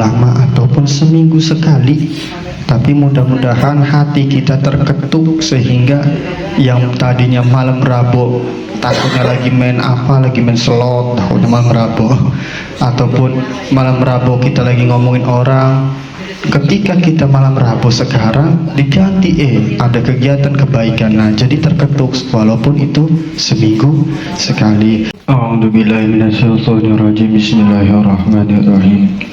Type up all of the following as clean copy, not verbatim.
lama ataupun seminggu sekali. Tapi mudah-mudahan hati kita terketuk sehingga yang tadinya malam Rabu takutnya lagi main apa, lagi main slot, takutnya malam Rabu, ataupun malam Rabu kita lagi ngomongin orang, ketika kita malam Rabu sekarang diganti ada kegiatan kebaikan. Nah, jadi terketuk walaupun itu seminggu sekali. A'udzubillahi minasyaitonirrajim. Bismillahirrahmanirrahim.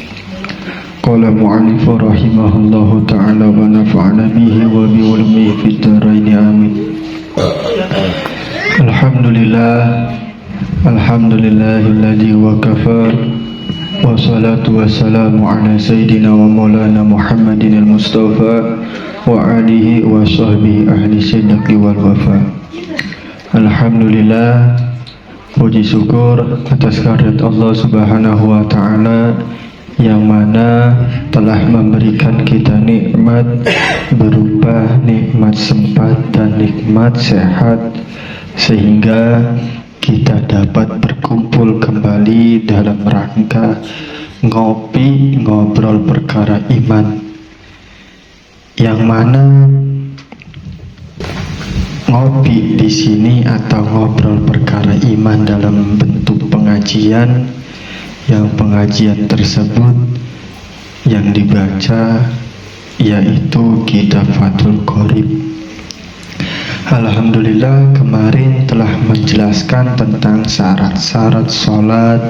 Qala mu'allif rahimahullahu ta'ala wa nafa'ana bihi wa bi ulumi fid dharain amin. Alhamdulillahilladzi wa kafa wa salatu wassalamu ala sayyidina wa maulana Muhammadin al-Mustafa wa alihi wa sahbihi ahli sidqi wal wafa. Alhamdulillah, puji syukur atas karunia Allah Subhanahu wa ta'ala yang mana telah memberikan kita nikmat berupa nikmat sempat dan nikmat sehat, sehingga kita dapat berkumpul kembali dalam rangka ngopi ngobrol perkara iman, yang mana ngopi di sini atau ngobrol perkara iman dalam bentuk pengajian, yang pengajian tersebut yang dibaca yaitu Kitab Fathul Qorib. Alhamdulillah, kemarin telah menjelaskan tentang syarat-syarat sholat,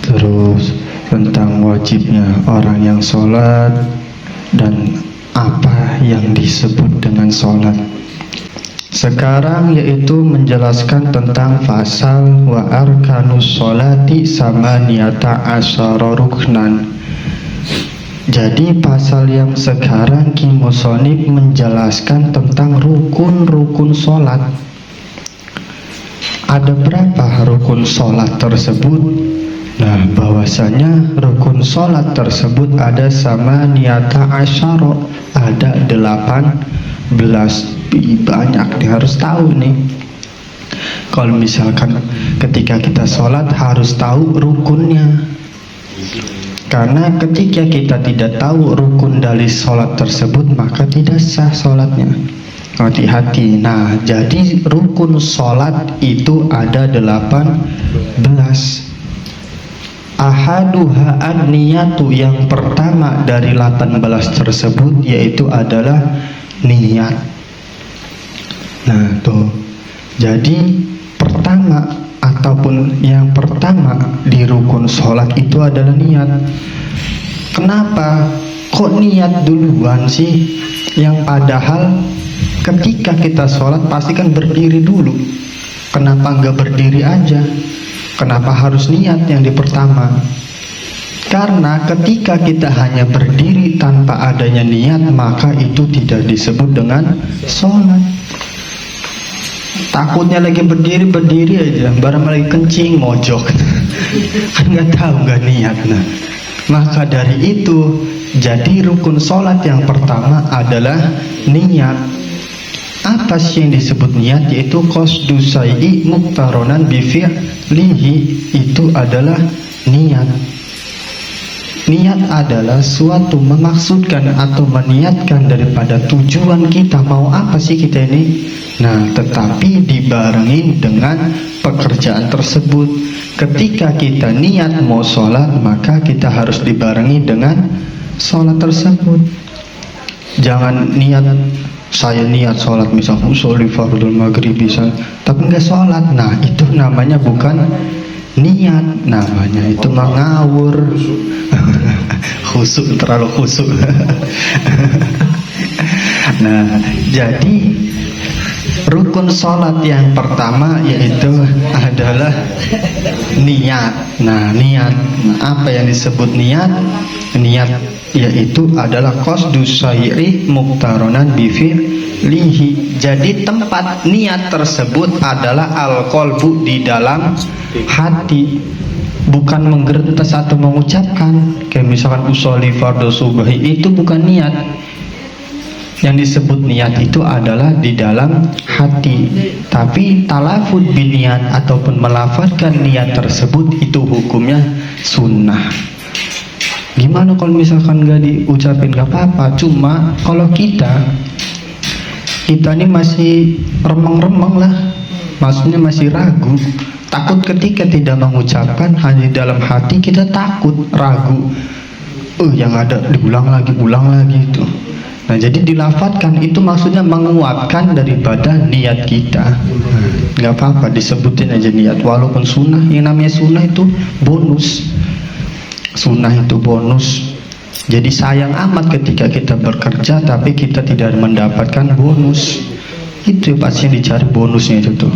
terus tentang wajibnya orang yang sholat, dan apa yang disebut dengan sholat. Sekarang yaitu menjelaskan tentang fasal wa arkanus sholati samaniyata asyara ruknan. Jadi pasal yang sekarang Ki Musonib menjelaskan tentang rukun-rukun sholat. Ada berapa rukun sholat tersebut? Nah, bahwasanya rukun sholat tersebut ada samaniyata asyara, ada 18. Banyak nih, harus tahu nih. Kalau misalkan ketika kita sholat harus tahu rukunnya, karena ketika kita tidak tahu rukun dari sholat tersebut maka tidak sah sholatnya. Hati-hati. Nah, jadi rukun sholat itu ada 18. Ahaduha an-niyatu, yang pertama dari 18 tersebut yaitu adalah niat. Nah, tuh. Jadi pertama ataupun yang pertama di rukun sholat itu adalah niat. Kenapa kok niat duluan sih? Yang padahal ketika kita sholat pasti kan berdiri dulu. Kenapa nggak berdiri aja? Kenapa harus niat yang di pertama? Karena ketika kita hanya berdiri tanpa adanya niat, maka itu tidak disebut dengan sholat. Takutnya lagi berdiri aja, barang lagi kencing mojok, kan nggak tahu, nggak niat. Nah, maka dari itu jadi rukun sholat yang pertama adalah niat. Apa sih yang disebut niat? Yaitu qasdu syai'i muqtaronan bi fi'lihi, itu adalah niat. Niat adalah suatu memaksudkan atau meniatkan daripada tujuan kita, mau apa sih kita ini. Nah, tetapi dibarengi dengan pekerjaan tersebut. Ketika kita niat mau sholat, maka kita harus dibarengi dengan sholat tersebut. Jangan niat, saya niat sholat misalnya usholi fardul maghrib bisa, tapi nggak sholat. Nah, itu namanya bukan niat, namanya itu mengawur. Khusuk, terlalu khusuk. Nah, jadi rukun sholat yang pertama yaitu adalah niat. Nah, niat, apa yang disebut niat? Niat yaitu adalah qasdu syai'i muqtaronan bi fi'lihi. Jadi tempat niat tersebut adalah al-qalbu, di dalam hati, bukan menggertas atau mengucapkan. Kayak misalkan usholi fardhu subhi, itu bukan niat. Yang disebut niat itu adalah di dalam hati. Tapi talafud biniat ataupun melafazkan niat tersebut itu hukumnya sunnah. gimana kalau misalkan nggak diucapin? Nggak apa-apa. Cuma kalau kita ini masih remeng-remeng lah, maksudnya masih ragu, takut ketika tidak mengucapkan, hanya di dalam hati kita takut, ragu, yang ada diulang lagi itu. Nah, jadi dilafatkan itu maksudnya menguatkan daripada niat kita. Nggak apa-apa, disebutin aja niat, walaupun sunnah. Yang namanya sunnah itu bonus. Sunnah itu bonus. Jadi sayang amat ketika kita bekerja tapi kita tidak mendapatkan bonus. Itu pasti dicari bonusnya itu tuh.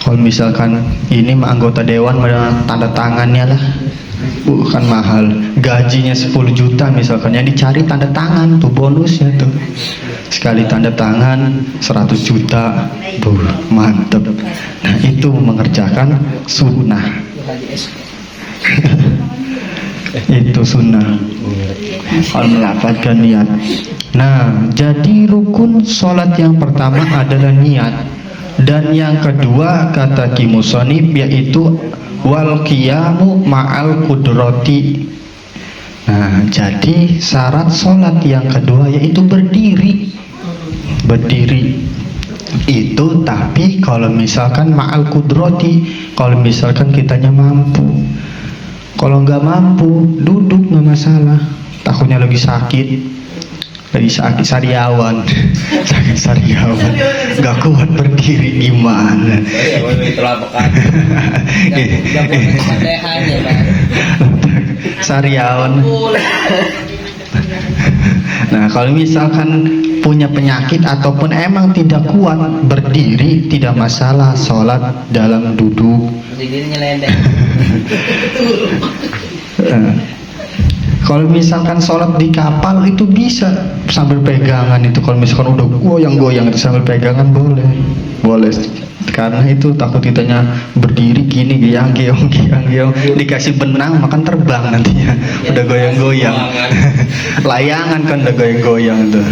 Kalau misalkan ini anggota dewan tanda tangannya lah, kan mahal, gajinya 10 juta misalkan, yang dicari tanda tangan tuh bonusnya tuh. Sekali tanda tangan 100 juta, mantep. Nah, itu mengerjakan sunnah. Itu sunnah, kalau melafazkan niat. Nah, jadi rukun sholat yang pertama adalah niat, dan yang kedua kata Ki Musonib yaitu wal qiyamu ma'al kudrati. Nah, jadi syarat sholat yang kedua yaitu berdiri itu, tapi kalau misalkan ma'al kudrati, kalau misalkan kitanya mampu. Kalau nggak mampu, duduk nggak masalah. Takutnya lagi sakit sariawan, sakit sariawan, nggak kuat berdiri gimana? Sariawan. Nah, kalau misalkan punya penyakit ataupun emang tidak kuat berdiri, tidak masalah, sholat dalam duduk. Kalau misalkan sholat di kapal itu bisa sambil pegangan itu. Kalau misalkan udah goyang-goyang itu sambil pegangan boleh. Karena itu takut kitanya berdiri gini geong, dikasih benang makan terbang nantinya. Udah goyang-goyang. Layangan kan udah goyang-goyang tuh.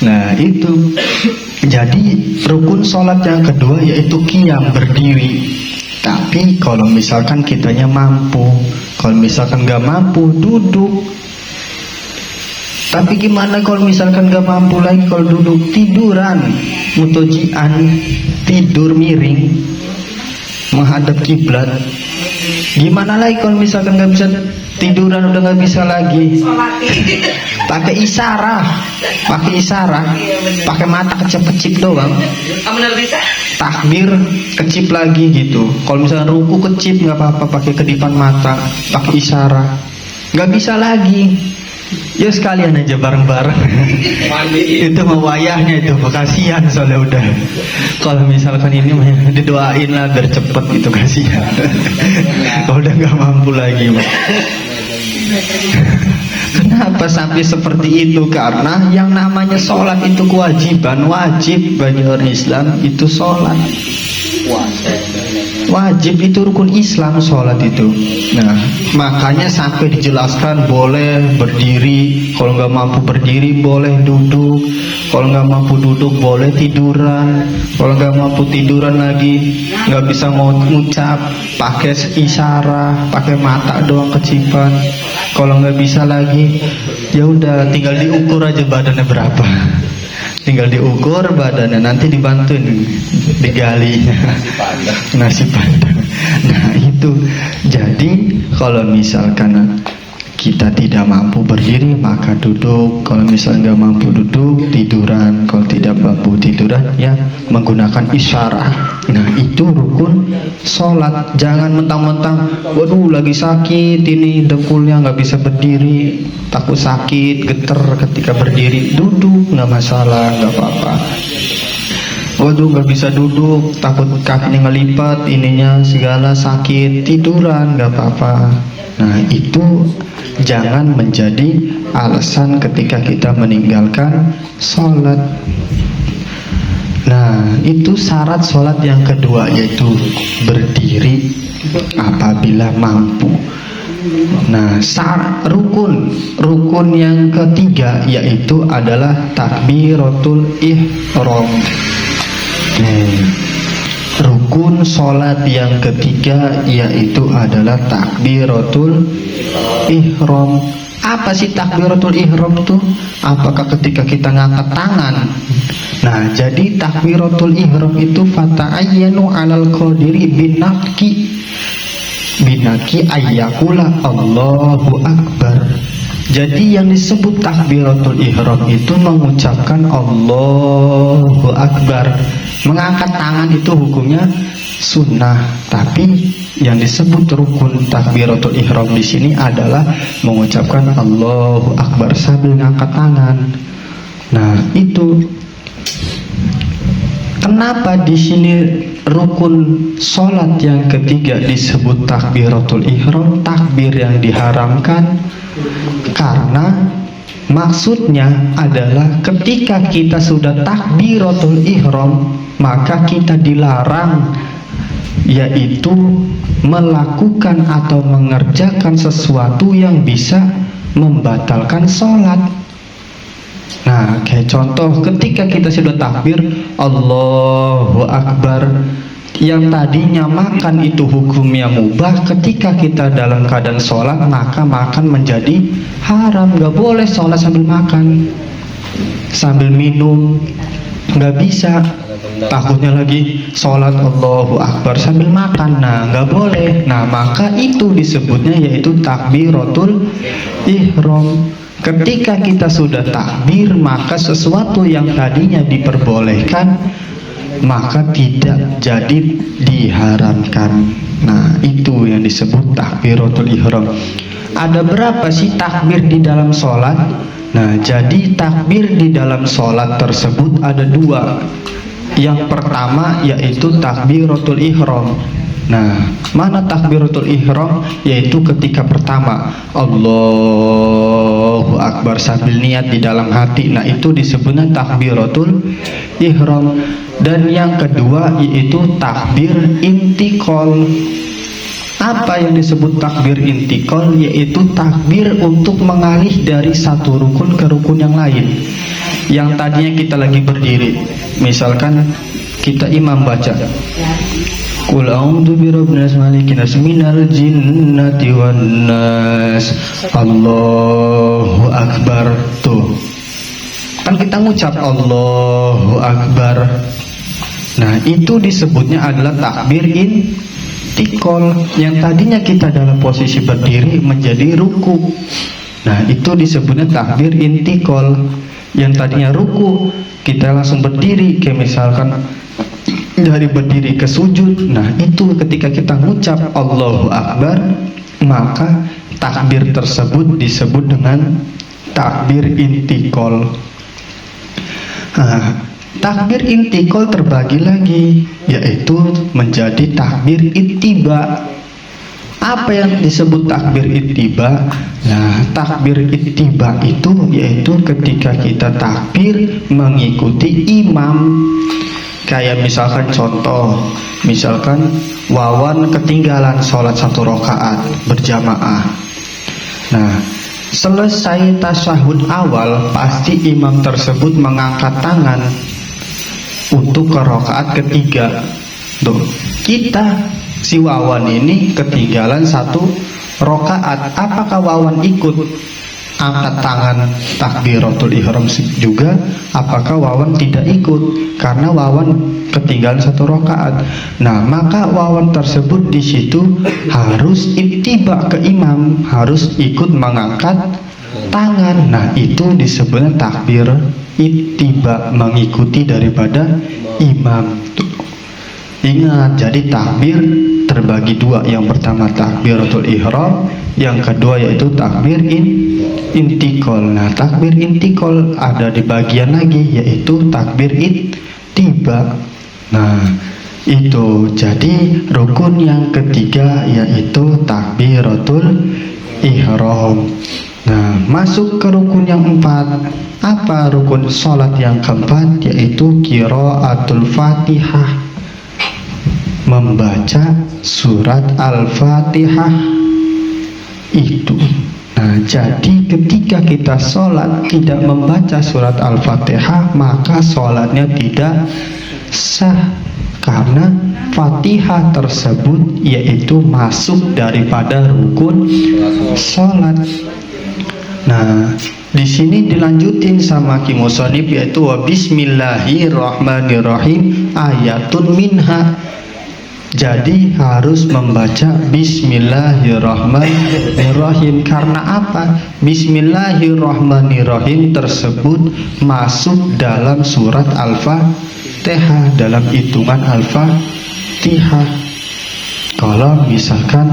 Nah, itu. Jadi rukun sholat yang kedua yaitu qiyam, berdiri. Tapi kalau misalkan kitanya mampu, kalau misalkan gak mampu, duduk. Tapi gimana kalau misalkan gak mampu lagi, kalau duduk, tiduran, mutojian, tidur miring, menghadap kiblat. Gimana lagi kalau misalkan gak bisa tiduran, udah gak bisa lagi, pakai isyarat, pakai mata kecip-kecip doang, takbir kecip lagi gitu. Kalau misalkan ruku kecip nggak apa-apa, pakai kedipan mata, pakai isyarat. Nggak bisa lagi, ya sekalian aja bareng-bareng. Itu mewayahnya itu, kasihan soalnya udah. Kalau misalkan ini didoain lah biar cepet gitu, kasihan. Kalau udah nggak mampu lagi, Kenapa sampai seperti itu? Karena yang namanya sholat itu kewajiban, wajib bagi orang Islam itu sholat. Wajib itu rukun Islam, sholat itu. Nah, makanya sampai dijelaskan boleh berdiri, kalau nggak mampu berdiri boleh duduk, kalau nggak mampu duduk boleh tiduran, kalau nggak mampu tiduran lagi nggak bisa ngucap, pakai isyarat, pakai mata doang kecipan. Kalau nggak bisa lagi, ya udah tinggal diukur aja badannya berapa. Tinggal diukur badannya, nanti dibantuin digali nasi padang. Nah, itu. Jadi kalau misalkan kita tidak mampu berdiri maka duduk. Kalau misalnya nggak mampu duduk, tiduran. Kalau tidak mampu tiduran, ya menggunakan isyarat. Nah, itu rukun sholat. Jangan mentang-mentang, waduh lagi sakit ini dengkulnya nggak bisa berdiri, takut sakit, geter ketika berdiri, duduk nggak masalah, nggak apa-apa. Waduh nggak bisa duduk, takut kakinya ngelipat, ininya segala sakit, tiduran nggak apa-apa. Nah, itu jangan menjadi alasan ketika kita meninggalkan sholat. Nah, itu syarat sholat yang kedua yaitu berdiri apabila mampu. Nah, rukun yang ketiga yaitu adalah takbiratul ihram. rukun sholat yang ketiga yaitu adalah takbiratul ihram. Apa sih takbiratul ihram itu? Apakah ketika kita ngangkat tangan? Nah, jadi takbiratul ihram itu fata'ayyanu 'alal qadiri binaki ayyakula Allahu akbar. Jadi yang disebut takbiratul ihram itu mengucapkan Allahu akbar. Mengangkat tangan itu hukumnya sunnah, tapi yang disebut rukun takbiratul ihram di sini adalah mengucapkan Allahu akbar sambil ngangkat tangan. Nah, itu kenapa di sini rukun sholat yang ketiga disebut takbiratul ihram, takbir yang diharamkan? Karena maksudnya adalah ketika kita sudah takbiratul ihram, maka kita dilarang yaitu melakukan atau mengerjakan sesuatu yang bisa membatalkan sholat. Nah, kayak contoh ketika kita sudah takbir Allahu akbar, yang tadinya makan itu hukumnya mubah, ketika kita dalam keadaan sholat maka makan menjadi haram. Gak boleh sholat sambil makan, sambil minum, gak bisa. Takutnya lagi sholat Allahu akbar sambil makan, nah gak boleh. Nah, maka itu disebutnya yaitu takbiratul ihram. Ketika kita sudah takbir, maka sesuatu yang tadinya diperbolehkan maka tidak jadi diharamkan. Nah, itu yang disebut takbiratul ihram. Ada berapa sih takbir di dalam sholat? Nah, jadi takbir di dalam sholat tersebut ada dua. Yang pertama yaitu takbiratul ihram. Nah, mana takbiratul ihram? Yaitu ketika pertama Allahu akbar sambil niat di dalam hati. Nah, itu disebutnya takbiratul ihram. Dan yang kedua yaitu takbir intikal. Apa yang disebut takbir intikal? Yaitu takbir untuk mengalih dari satu rukun ke rukun yang lain. Yang tadinya kita lagi berdiri, misalkan kita imam baca Qul a'udzu birabbil nas malikin nas minal jinnati wan nas, Allahu akbar. Tuh kan kita ngucap Allahu akbar. Nah, itu disebutnya adalah takbir intikal. Yang tadinya kita dalam posisi berdiri menjadi ruku. Nah, itu disebutnya takbir intikal. Yang tadinya ruku kita langsung berdiri, kayak misalkan dari berdiri ke sujud. Nah, itu ketika kita ngucap Allahu akbar, maka takbir tersebut disebut dengan takbir intikal. Nah, takbir intikal terbagi lagi, yaitu menjadi takbir ittiba. Apa yang disebut takbir ittiba? Nah, takbir ittiba itu yaitu ketika kita takbir mengikuti imam. Kayak misalkan contoh, misalkan Wawan ketinggalan sholat 1 rakaat berjamaah. Nah, selesai tasyahud awal pasti imam tersebut mengangkat tangan untuk ke rakaat ketiga. Tuh, kita si Wawan ini ketinggalan 1 rakaat. Apakah Wawan ikut angkat tangan takbiratul ihram juga? Apakah Wawan tidak ikut? Karena Wawan ketinggalan 1 rakaat. Nah, maka Wawan tersebut di situ harus ittiba ke imam, harus ikut mengangkat tangan. Nah, itu disebutnya takbir ittiba, mengikuti daripada imam. Ingat, jadi takbir terbagi dua. Yang pertama takbiratul ihram, yang kedua yaitu takbir intikal. Nah, takbir intikal ada di bagian lagi yaitu takbir ittiba. Nah, itu jadi rukun yang ketiga yaitu takbiratul ihram. Nah, masuk ke rukun yang 4. Apa rukun sholat yang keempat? Yaitu qiraatul Fatihah, membaca surat Al-Fatihah itu. Nah, jadi ketika kita sholat tidak membaca surat Al-Fatihah, maka sholatnya tidak sah. karena Fatihah tersebut yaitu masuk daripada rukun sholat. Nah, di sini dilanjutin sama Ki Musonib, yaitu wa bismillahirrahmanirrahim ayatun minha. Jadi harus membaca bismillahirrahmanirrahim. Karena apa? Bismillahirrahmanirrahim tersebut masuk dalam surat Al-Fatihah, dalam hitungan Al-Fatihah. Kalau misalkan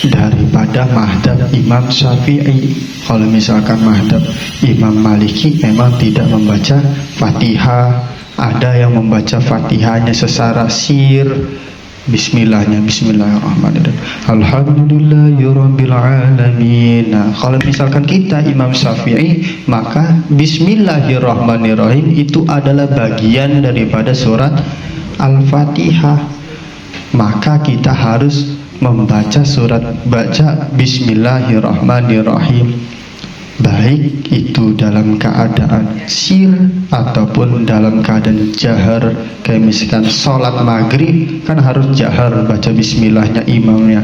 daripada madhab Imam Syafi'i, kalau misalkan madhab Imam Maliki memang tidak membaca Fatihah. Ada yang membaca Fatihahnya secara sir, bismillahnya, bismillahirrahmanirrahim, alhamdulillahirabbil alamin. Nah, kalau misalkan kita Imam Syafi'i, maka bismillahirrahmanirrahim itu adalah bagian daripada surat Al-Fatihah. Maka kita harus membaca baca bismillahirrahmanirrahim, baik itu dalam keadaan sir ataupun dalam keadaan jahar. Kayak misalkan sholat maghrib kan harus jahar baca bismillahnya imamnya,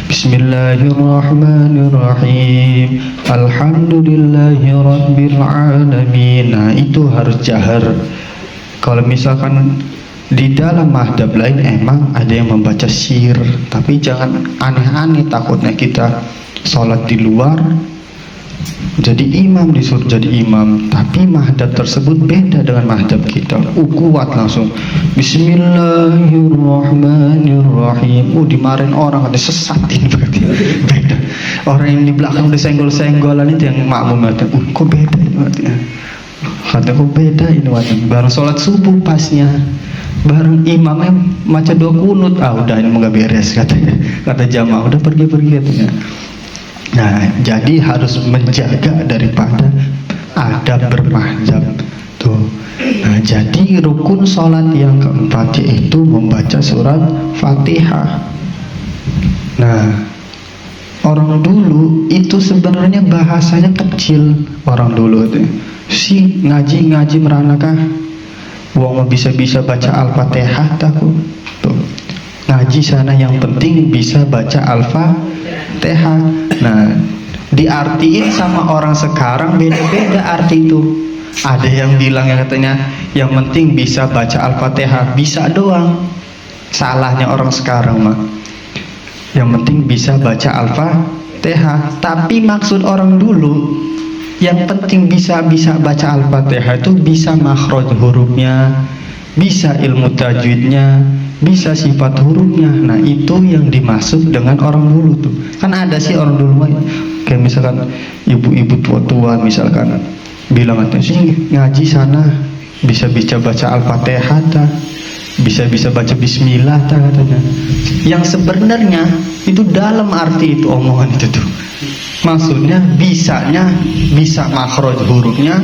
bismillahirrahmanirrahim, alhamdulillahirabbil alamin. Nah, itu harus jahar. Kalau misalkan di dalam madhab lain emang ada yang membaca sir, tapi jangan aneh-aneh, takutnya kita sholat di luar jadi imam, disuruh jadi imam, tapi madhab tersebut beda dengan madhab kita. Kuat langsung bismillahirrahmanirrahim. Dimarahin orang, ada sesatin berarti beda. Orang yang di belakang udah senggol-senggolan itu yang makmum kata, kok beda ini berarti ya? Kata kok beda ini berarti. Bareng sholat subuh pasnya, bareng imamnya maca doa kunut, udah ini nggak beres katanya. Kata jamaah udah pergi-pergi katanya. Nah, jadi harus menjaga daripada adab bermadzhab tuh. Nah, jadi rukun sholat yang keempat yaitu membaca surat Fatihah. Nah, orang dulu itu sebenarnya bahasanya kecil. Orang dulu tuh si ngaji meranakah wong bisa-bisa baca Al-Fatihah takut tuh. Ngaji sana yang penting bisa baca Al-Fatihah. Nah, diartiin sama orang sekarang beda-beda arti itu. Ada yang bilang yang katanya yang penting bisa baca Al-Fatihah, bisa doang. Salahnya orang sekarang mah. Yang penting bisa baca Al-Fatihah. Tapi maksud orang dulu yang penting bisa baca Al-Fatihah itu bisa makhraj hurufnya, bisa ilmu tajwidnya, bisa sifat hurufnya. Nah, itu yang dimaksud dengan orang dulu tuh. Kan ada sih orang dulu mah kayak misalkan ibu-ibu tua-tua misalkan bilang sih ngaji sana bisa baca Al-Fatihah ta, bisa baca bismillah ta katanya. Yang sebenarnya itu dalam arti itu omongan itu tuh. Maksudnya bisanya bisa makhraj hurufnya,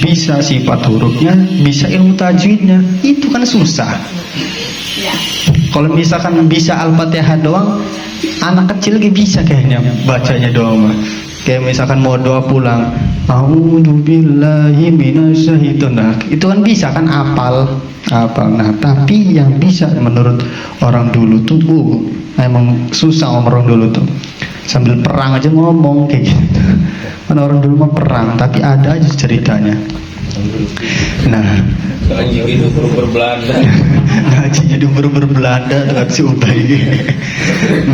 bisa sifat hurufnya, bisa ilmu tajwidnya. Itu kan susah. Kalau misalkan bisa Al-Fatihah doang, anak kecil lagi bisa kayaknya bacanya doang mah. Kayak misalkan mau doa pulang, a'udzubillahi minasyaitonir. Itu kan bisa kan apal. Nah, tapi yang bisa menurut orang dulu tuh emang susah orang dulu tuh. Sambil perang aja ngomong kayak gitu. Kan orang dulu mah perang, tapi ada aja ceritanya. Nah, ngaji gitu berbelanda. Ngaji jadi berbelanda dengan si Ubay.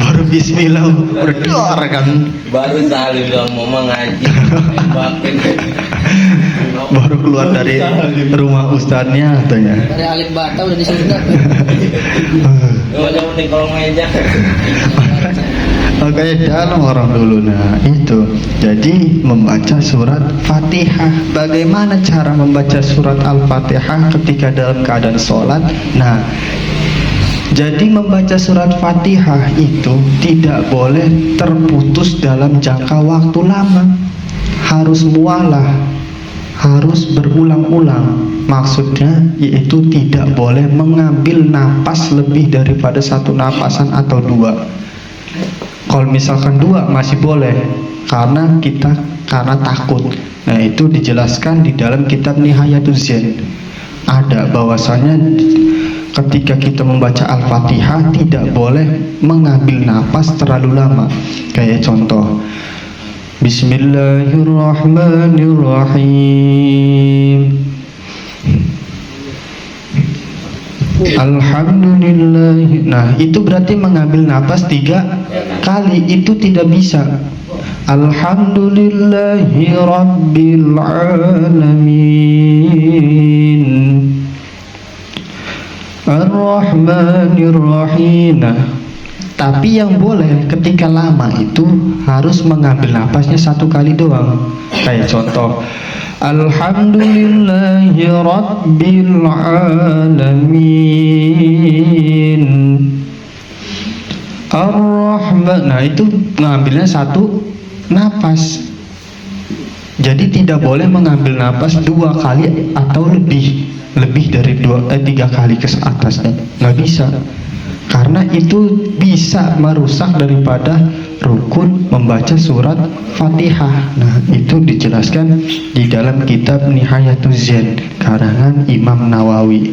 Baru bismillah berdor kan. Baru salim dong mau ngaji. Baru keluar dari rumah ustadznya katanya. Dari Alif Bata udah di surga. Enggak penting kalau meja. Kayak dalam orang dulu. Nah, itu jadi membaca surat Fatihah. Bagaimana cara membaca surat Al-Fatihah ketika dalam keadaan sholat? Nah, jadi membaca surat Fatihah itu tidak boleh terputus dalam jangka waktu lama. Harus mualah, harus berulang-ulang. Maksudnya yaitu tidak boleh mengambil napas lebih daripada satu napasan atau dua. Kalau misalkan dua masih boleh karena takut. Nah, itu dijelaskan di dalam kitab Nihayatul Zen. Ada bahwasanya ketika kita membaca Al-Fatihah tidak boleh mengambil napas terlalu lama. Kayak contoh, Bismillahirrahmanirrahim, Alhamdulillah. Nah, itu berarti mengambil napas 3 kali. Itu tidak bisa. Alhamdulillahi Rabbil Alamin, Ar-Rahmanir Rahim. Nah, tapi yang boleh ketika lama itu harus mengambil napasnya 1 kali doang. Kayak contoh, Alhamdulillahi Rabbil Alamin, Ar-Rahman. Nah, itu mengambilnya 1 napas. Jadi tidak boleh mengambil napas 2 kali atau lebih dari 3 kali ke atas. Nggak bisa, karena itu bisa merusak daripada rukun membaca surat Fatihah. Nah, itu dijelaskan di dalam kitab Nihayatuz Zen karangan Imam Nawawi.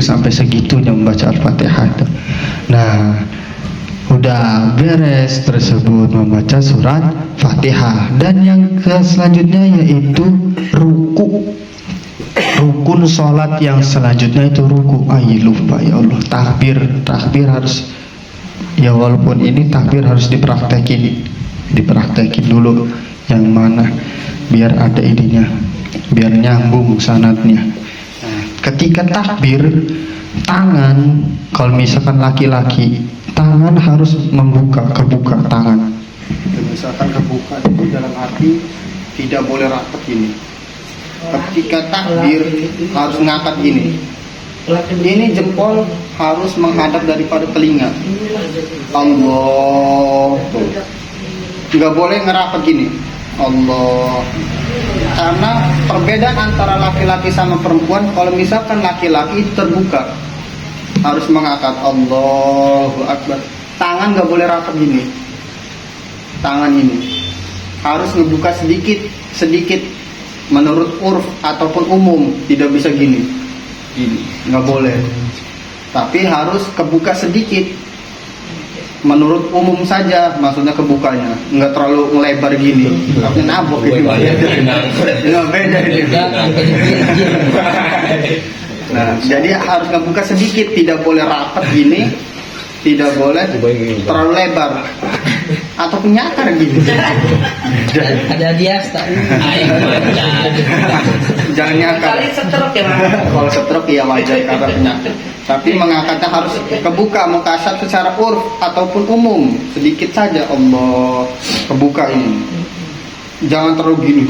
Sampai segitunya membaca Al-Fatihah. Nah, udah beres tersebut membaca surat Fatihah. Dan yang selanjutnya yaitu ruku. Rukun sholat yang selanjutnya itu ruku. Lupa, ya Allah, takbir harus, ya walaupun ini takbir harus dipraktekin dulu yang mana biar ada ininya, biar nyambung sanadnya. Ketika takbir, tangan, kalau misalkan laki-laki, tangan harus kebuka tangan. Misalkan kebuka itu dalam arti tidak boleh rapat gini. Ketika takbir harus ngangkat gini. Ini jempol harus menghadap daripada telinga. Allah. Nggak boleh ngerapat gini. Allah. Karena perbedaan antara laki-laki sama perempuan, kalau misalkan laki-laki terbuka harus mengangkat Allahu Akbar. Tangan nggak boleh rapat gini. Tangan ini harus ngebuka sedikit menurut urf ataupun umum, tidak bisa gini nggak boleh, tapi harus kebuka sedikit menurut umum saja, maksudnya kebukanya nggak terlalu melebar gini, tapi nabok gitu. Nggak beda ini. Nah, jadi harus ngebuka sedikit, tidak boleh rapat gini, tidak boleh terlalu lebar ataupun nyakar gini. Ada diasta. Jangan nyakar. Kali stroke ya, Mas. Kalau stroke ya wajar karena penyakit. Tapi mengangkatnya harus kebuka, mukasab secara urf ataupun umum, sedikit saja. Allah, kebuka ini. Jangan terlalu gini.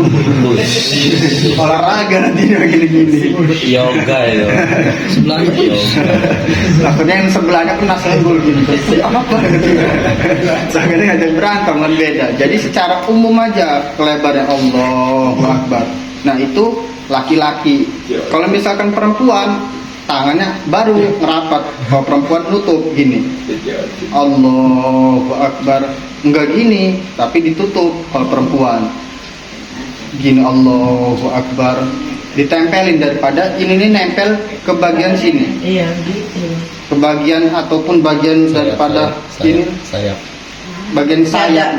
Olahraga nanti gini-gini. Yoga ya. Sebelahnya Takutnya yang sebelahnya kena senggol gitu. Apa gitu. Sangatnya ada berantem kan beda. Jadi secara umum aja lebarnya Allahu Akbar. Nah, itu laki-laki. Kalau misalkan perempuan, tangannya baru ngerapat. Kalau perempuan nutup gini. Allahu Akbar. Enggak gini, tapi ditutup kalau perempuan. Gini Allahu Akbar. Ditempelin daripada ini nempel ke bagian sini. Iya, gitu. Ke bagian ataupun bagian daripada ini Sayap. bagian sayap.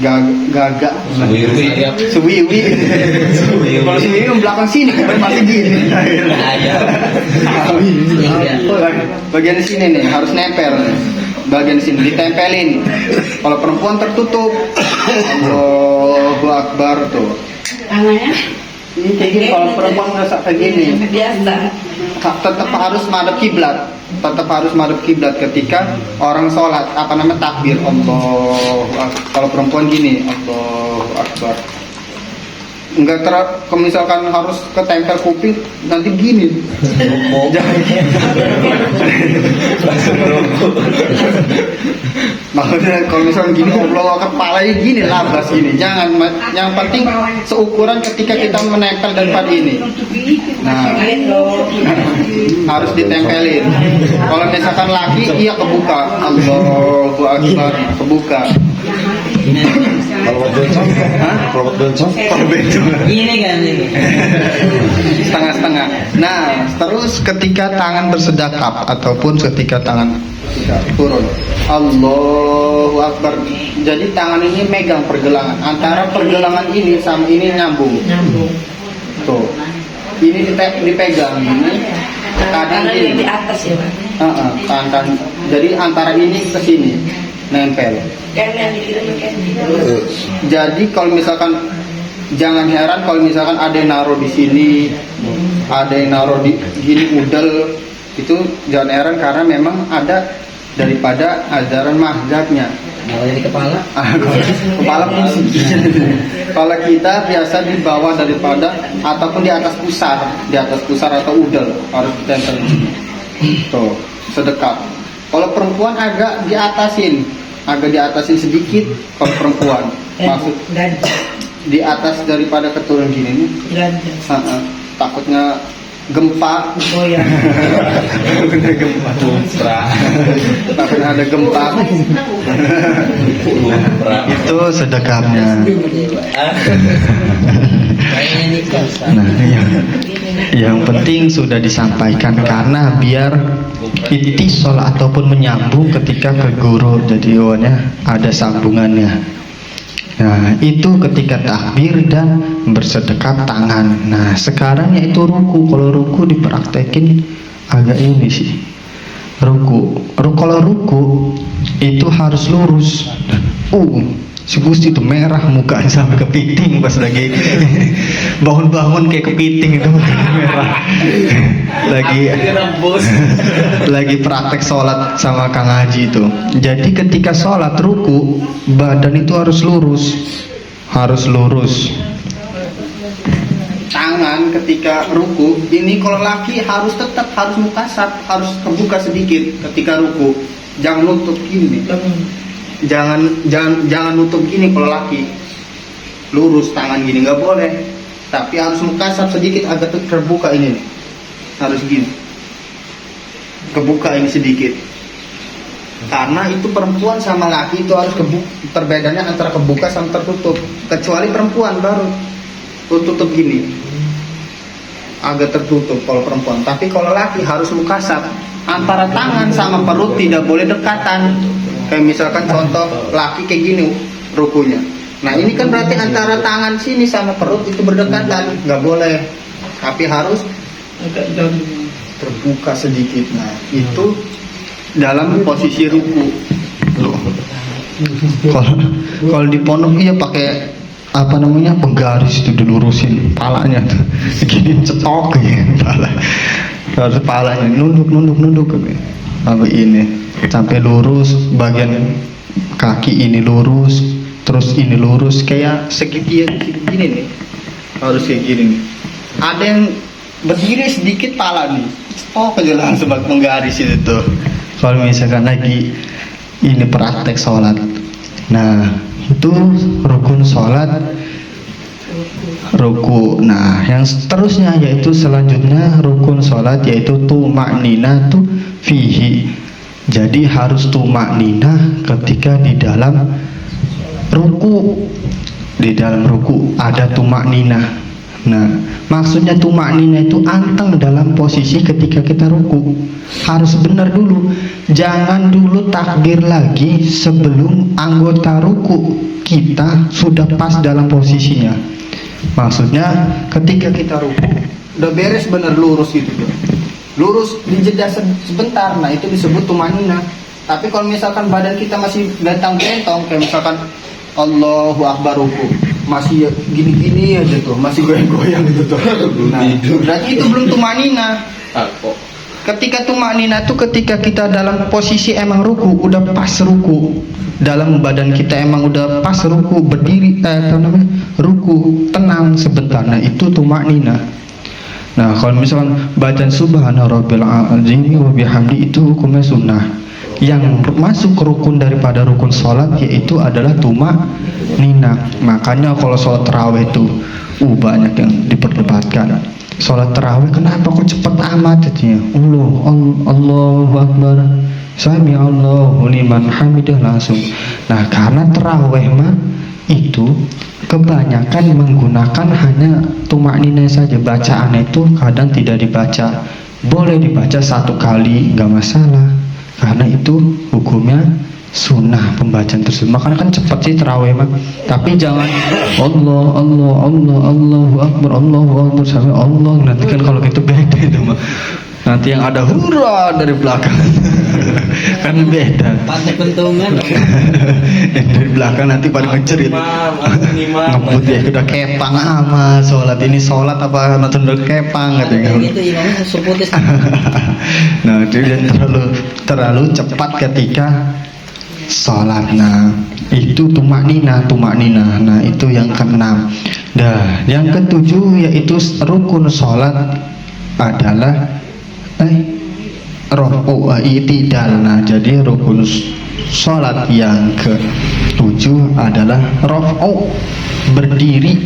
Gagak. Suwiwi. Kalau suwiwi belakang sini kan masih gini. Bagian sini nih harus nempel. Bagian sini ditempelin. Kalau perempuan tertutup. Allahu Akbar tuh. Tangannya Ini kayak gini, kalau perempuan nggak kayak gini. biasa. Tetap harus madhab kiblat. Tetap harus madhab kiblat ketika orang sholat. Apa namanya takbir Allahu Akbar. Kalau perempuan gini Allahu Akbar. Enggak misalkan harus ketempel kuping nanti gini. Jangan. Maksudnya kalau misalkan gini Allah kepalanya gini labas gini. Jangan. Yang penting seukuran ketika kita menempel daripada ini. Nah, harus ditempelin. Kalau misalkan laki iya kebuka Allahu Akbar, kebuka. Kalau buat bencong, kalau buat bencong, Kalau bencong. Ini kan ini. Setengah-setengah. Nah, terus ketika tangan bersedekap ataupun ketika tangan turun, Allahu Akbar. Jadi tangan ini megang pergelangan. Antara pergelangan ini sama ini nyambung. Nyambung. Tuh. Ini dipegang ini. Kadang Karena ini di atas ya Pak. tangan. Jadi antara ini ke sini nempel. Kan yang di kiri kan. Jadi kalau misalkan jangan heran kalau misalkan ada yang naruh di sini, ada yang naruh di gini udel, itu jangan heran karena memang ada daripada ajaran mazhabnya. mau jadi kepala. Kepala pusing. Kalau kita biasa di bawah daripada ataupun di atas pusar atau udel harus ditempel. Tuh, sedekap. Kalau perempuan agak diatasin sedikit kalau perempuan. Maksud di atas daripada keturun gini nih. Takutnya gempa. Goyang. Takutnya gempa. Takutnya ada gempa. Itu sedekapnya. Nah, yang penting sudah disampaikan karena biar itisol ataupun menyambung ketika ke guru, jadi ada sambungannya. Nah, itu ketika takbir dan bersedekap tangan. Nah, sekarang yaitu ruku. Kalau ruku dipraktekin agak ini sih. Kalau ruku itu harus lurus. Si Gusti itu merah mukanya sampai kepiting pas lagi bangun-bangun kayak kepiting itu merah. Lagi praktek sholat sama Kang Haji itu. Jadi ketika sholat ruku, badan itu harus lurus. Tangan ketika ruku, ini kalau laki harus mukasab, harus kebuka sedikit ketika ruku. Jangan nutup gini. Jangan nutup gini kalau laki. Lurus tangan gini nggak boleh. Tapi harus mukasab sedikit agak terbuka ini nih. Harus gini. Kebuka ini sedikit. Karena itu perempuan sama laki itu harus perbedaannya antara kebuka sama tertutup. Kecuali perempuan baru tutup gini. Agak tertutup kalau perempuan. Tapi kalau laki harus mukasab. Antara tangan sama perut tidak boleh dekatan. Kayak misalkan contoh laki kayak gini rukunya. Nah ini kan berarti antara tangan sini sama perut itu berdekatan, nggak boleh. Tapi harus terbuka sedikit. Nah itu dalam posisi ruku. Kalau di pondok iya pakai penggaris itu dilurusin palanya tuh, gini cetok ya pala. Harus palanya nunduk ini sampai lurus, bagian kaki ini lurus, terus ini lurus kayak segitiga gini nih, harus kayak gini nih. Ada yang berdiri sedikit pala nih, aja langsung menggaris itu tuh. Kalau misalkan lagi ini praktek sholat, nah itu rukun sholat, ruku. Nah yang seterusnya yaitu selanjutnya rukun sholat yaitu tumakninatu fihi. Jadi harus tumakninah ketika di dalam ruku. Di dalam ruku ada tumakninah. Nah, maksudnya tumakninah itu anteng dalam posisi ketika kita ruku. Harus benar dulu. Jangan dulu takbir lagi sebelum anggota ruku kita sudah pas dalam posisinya. Maksudnya ketika kita ruku udah beres benar lurus gitu tuh. Lurus dijeda sebentar, nah itu disebut tumanina. Tapi kalau misalkan badan kita masih gantang-gentong, kayak misalkan Allahu Akbar ruku, masih gini-gini aja tuh, masih goyang-goyang gitu tuh. Nah, berarti itu belum tumanina. Ketika tumanina tuh ketika kita dalam posisi emang ruku, udah pas ruku, dalam badan kita emang udah pas ruku, berdiri, ruku, tenang sebentar. Nah itu tumanina. Nah kalau misalkan bacaan subhana rabbil azim wa bihamdi itu hukumnya sunnah. Yang masuk ke rukun daripada rukun sholat yaitu adalah tumakninah. Makanya kalau sholat tarawih itu banyak yang diperdebatkan. Sholat tarawih kenapa kok cepat amat jadinya? Allahu Akbar Sami Allahu liman hamidah langsung. Nah, karena tarawih mah itu kebanyakan menggunakan hanya tumak nina saja. Bacaan itu kadang tidak dibaca. Boleh dibaca satu kali, nggak masalah. Karena itu hukumnya sunnah pembacaan tersebut. Makanya kan cepat sih tarawih mah. Tapi jangan Allahu Akbar sampai Allah. Nanti kan kalau gitu beda itu mah. Nanti yang ada hurrah dari belakang. Kan beda. Pantai pentungan. Yang dari belakang nanti pada ngejerit. Ngebut ya udah kepang ama sholat ini sholat apa nonton udah kepang katanya. Gitu imamnya suputis. Nah, dia terlalu cepat ketika sholat. Nah, itu tumak nina. Nah, itu yang keenam. Nah, yang ketujuh yaitu rukun sholat adalah rofu i'tidal. Nah, jadi rukun sholat yang ketujuh adalah rofu berdiri.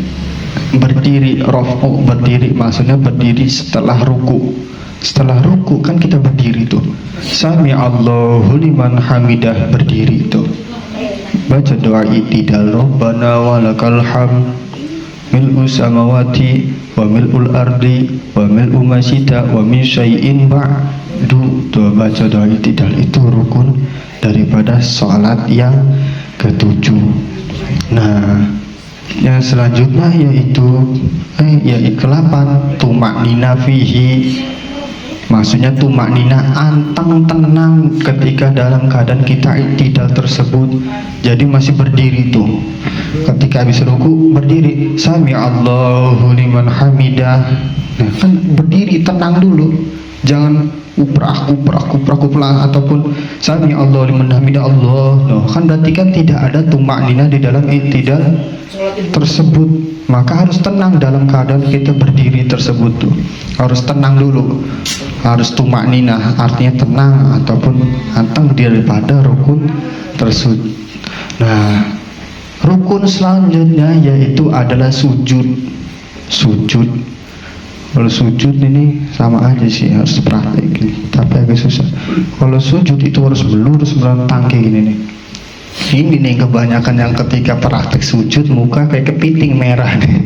Rofu berdiri maksudnya berdiri setelah ruku. Setelah ruku kan kita berdiri tuh. Sami Allahu liman hamidah, berdiri tuh. Baca doa i'tidal. Rabbana walakal hamd mil'u samawati wa mil'ul ardi wa mil'u ma syi'ta wa min syai'in ba'du. Tuh, baca doa i'tidal itu rukun daripada sholat yang ketujuh. Nah, yang selanjutnya yaitu ke-8 tumak nina fihi. Maksudnya tumak nina anteng tenang ketika dalam keadaan kita i'tidal tersebut. Jadi masih berdiri tuh. Ketika habis ruku berdiri, Sami Allahu liman hamidah. Nah, kan berdiri tenang dulu. Jangan uprak ataupun Sami Allahu liman hamidah Allah. Loh, kan berarti kan tidak ada tumak nina di dalam i'tidal tersebut. Maka harus tenang dalam keadaan kita berdiri tersebut tuh. Harus tenang dulu. Harus tumak nina, artinya tenang ataupun anteng daripada rukun tersebut. Nah, rukun selanjutnya yaitu adalah sujud. Kalau sujud ini sama aja sih, harus praktek ini, tapi agak susah. Kalau sujud itu harus melurus melentang kayak gini nih. Ini nih kebanyakan yang ketika praktek sujud muka kayak kepiting merah nih.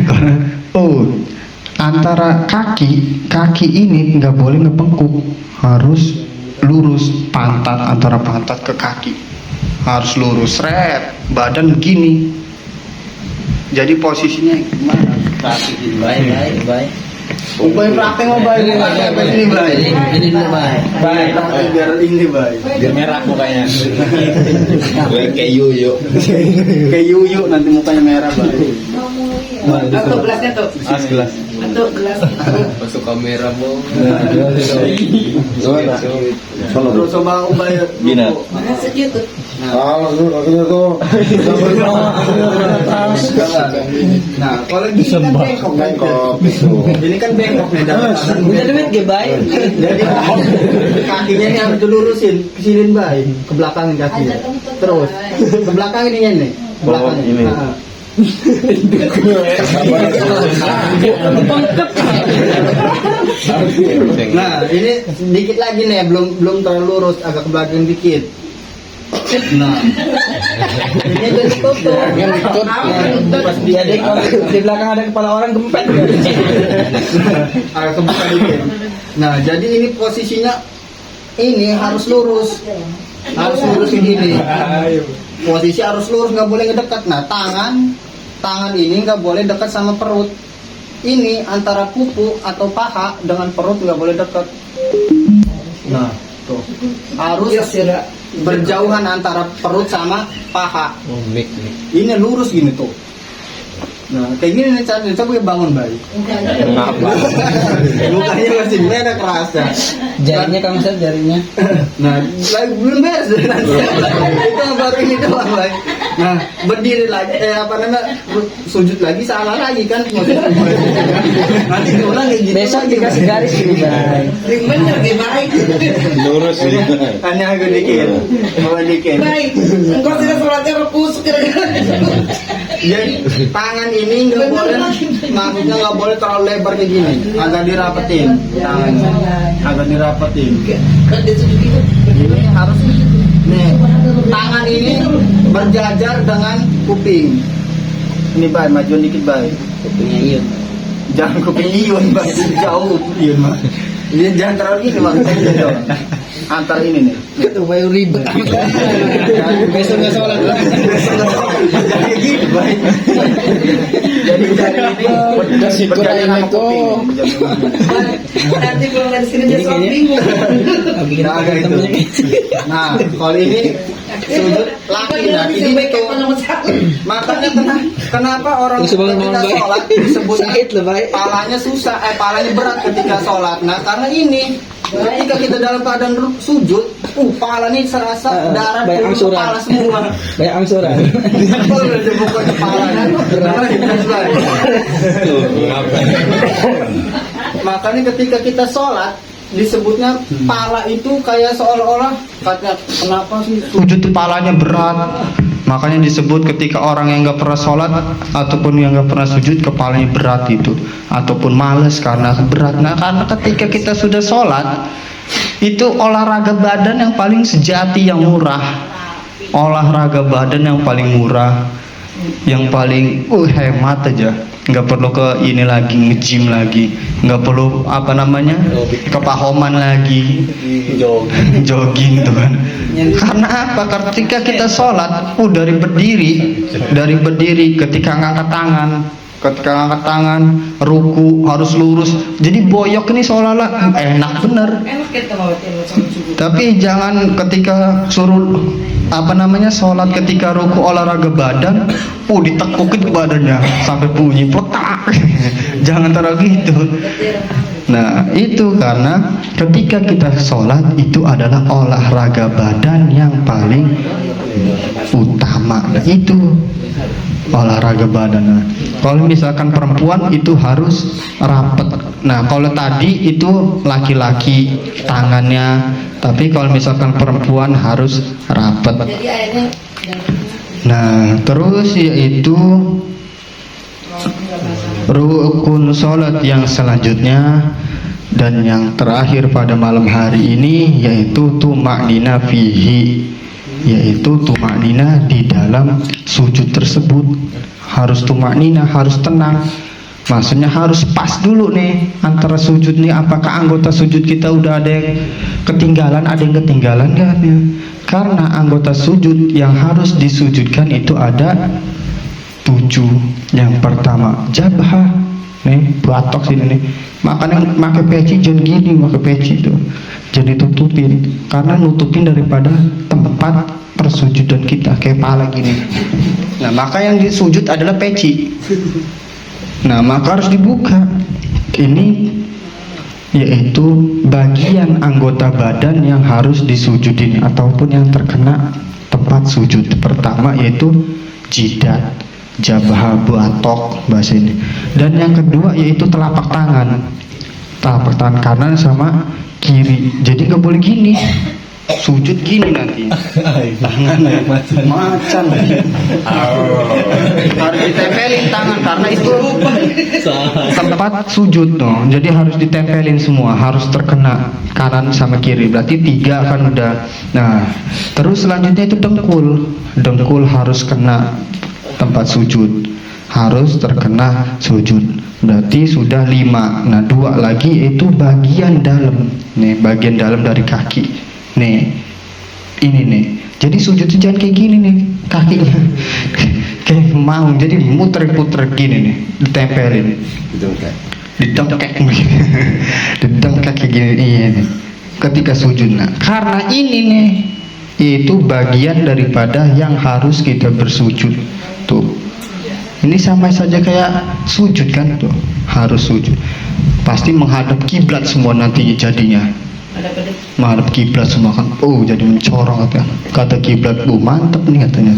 Karena antara kaki ini nggak boleh ngebengkuk, harus lurus. Pantat, antara pantat ke kaki harus lurus, badan gini. Jadi posisinya gimana? Baik. Ubay praktek mau baik ini baik. Ini dulu baik. Biar ini baik. Biar merah mukanya. Kayak yuyu. Kayak yuyu nanti mukanya merah baik. Atau gelasnya tuh. Gelas. Atau gelas. Masuk kamera mau. Terus coba ubay. Gina. Mana sejut tuh. Langsung tuh. Nah, kalau gini kan bengkok. Ini kan bengkok nih dalam tangan. Udah duit gak baik. Jadi kakinya ini harus dilurusin, kesinin baik, ke belakangin kakinya. Terus ke belakang ininya nih, belakang ini. Nah, ini sedikit lagi nih, belum terlalu lurus, agak ke belakang dikit. Nah, ini jadi tutup. Pas dia di belakang ada kepala orang gempet. Agak kebuka dikit. Nah, jadi ini posisinya ini harus lurus. Harus lurusin gini. Posisi harus lurus, nggak boleh ngedekat. Nah, tangan ini nggak boleh dekat sama perut. Ini antara kuku atau paha dengan perut nggak boleh dekat. Nah, tuh harus berjauhan antara perut sama paha. Ini lurus gini tuh. Nah, kayak gini nih cara coba bangun baik. Ngapa? Mukanya masih merah kerasa. Jarinya kamu set jarinya. Nah, belum beres. Itu baru ini doang baik. Nah, berdiri lagi, sujud lagi salah lagi kan. Nanti diulang kayak gitu. Besok dikasih garis ini baik. Bener nih baik. Lurus ini. Hanya agak dikit. Baik. Engkau sudah sholatnya berkusuk kira-kira. Jadi tangan ini nggak boleh maksudnya nggak boleh terlalu lebar kayak gini, agak dirapetin tangannya, agak dirapetin. Kan dia sujud itu. Ini harus nih tangan ini berjajar dengan kuping. Ini Bay, maju dikit Bay. Kupingnya Iyun. Jangan kuping Iyun Bay, jauh Iyun mah. Ini jangan terlalu gini Bang, antar ini nih. Itu bayu ribet. Besok nggak sholat lagi. Kayak gitu Bay. Jadi dari ini berjajar sama kuping. Nanti kalau dari sini dia sok bingung. Bikin Nah, agak itu. Nah, kalau ini sujud laki, nah ini betul. Makanya kenapa orang Terus bangun ketika baik. sholat disebut Sakit loh, baik. palanya susah, palanya berat ketika sholat. Nah, karena ini ketika kita dalam keadaan sujud, palanya serasa darah banyak turun angsuran. kepala semua. Banyak angsuran. Udah dibukul kepalanya. Makanya ketika kita sholat disebutnya pala itu kayak seolah-olah katanya kenapa sih Sujud kepalanya berat. Makanya disebut ketika orang yang nggak pernah sholat ataupun yang nggak pernah sujud kepalanya berat itu, ataupun males karena berat. Nah, karena ketika kita sudah sholat itu olahraga badan yang paling sejati, yang murah. Olahraga badan yang paling murah, yang paling hemat aja. Nggak perlu ke ini lagi, nge-gym lagi, nggak perlu apa namanya ke pahoman lagi, jogging tuh kan. Karena apa? Ketika kita sholat, dari berdiri, ketika ngangkat tangan, ruku harus lurus. Jadi boyok ini seolah-olah enak bener. Enak kita mau sujud. Tapi jangan ketika suruh sholat ketika ruku olahraga badan, ditekukin ke badannya sampai bunyi petak. Jangan terlalu gitu. Nah, itu karena ketika kita sholat itu adalah olahraga badan yang paling utama. Nah, itu olahraga badan. Nah, kalau misalkan perempuan itu harus rapet. Nah, kalau tadi itu laki-laki tangannya, tapi kalau misalkan perempuan harus rapet. Jadi akhirnya Nah, terus yaitu rukun sholat yang selanjutnya dan yang terakhir pada malam hari ini yaitu tumaknina fihi, yaitu tumaknina di dalam sujud tersebut. Harus tumaknina, harus tenang. Maksudnya harus pas dulu nih antara sujud nih, apakah anggota sujud kita udah ada yang ketinggalan nggak ya? Karena anggota sujud yang harus disujudkan itu ada 7. Yang pertama jabhah, nih batok sini nih. Makanya pakai peci jangan gini, pakai peci itu jadi tutupin, karena nutupin daripada tempat persujudan kita kayak pala gini. Nah, maka yang disujud adalah peci. Nah, maka harus dibuka. Ini yaitu bagian anggota badan yang harus disujudin ataupun yang terkena tempat sujud. Pertama yaitu jidat, jabhah, batok bahasa ini. Dan yang kedua yaitu telapak tangan kanan sama kiri. Jadi nggak boleh gini, sujud gini nanti tangannya macan. Harus ditempelin tangan karena itu tempat sujud dong. Jadi harus ditempelin semua, harus terkena kanan sama kiri. Berarti 3 kan udah. Nah, terus selanjutnya itu dengkul harus kena tempat sujud, harus terkena sujud. Berarti sudah 5. Nah, 2 lagi itu bagian dalam. Nih, bagian dalam dari kaki. Nih, ini nih. Jadi sujud jangan kayak gini nih kakinya, kayak mau. Jadi muter-muter gini nih, ditempelin, didengkek begini, didengkek kayak gini. Iya nih. Ketika sujud. Nah, karena ini nih, itu bagian daripada yang harus kita bersujud. Tuh, ini sama saja kayak sujud kan, tuh harus sujud. Pasti menghadap kiblat semua nantinya jadinya. Menghadap kiblat semua kan, jadi mencorong kata kiblat, mantep nih katanya.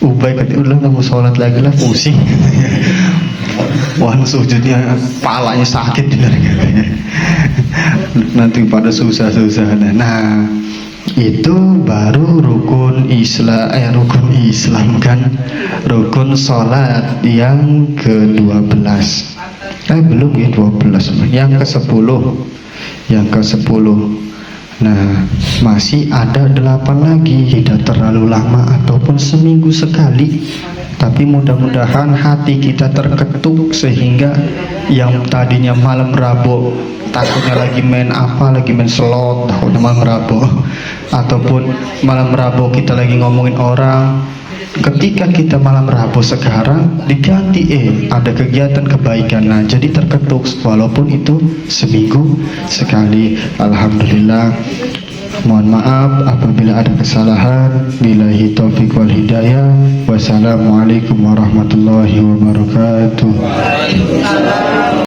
Ubay kata udah nggak mau sholat lagi lah, pusing. Wah, sujudnya palanya sakit bener katanya. Nanti pada susah. Nah, itu baru rukun Islam kan, rukun sholat yang ke-12. Belum ya 12, yang ke-10. Nah, masih ada 8 lagi, tidak terlalu lama ataupun seminggu sekali. Tapi mudah-mudahan hati kita terketuk sehingga yang tadinya malam Rabu takutnya lagi main slot, takutnya malam Rabu, ataupun malam Rabu kita lagi ngomongin orang, ketika kita malam Rabu sekarang diganti ada kegiatan kebaikan. Nah, jadi terketuk walaupun itu seminggu sekali. Alhamdulillah. Mohon maaf apabila ada kesalahan. Billahi taufiq wal hidayah. Wassalamualaikum warahmatullahi wabarakatuh.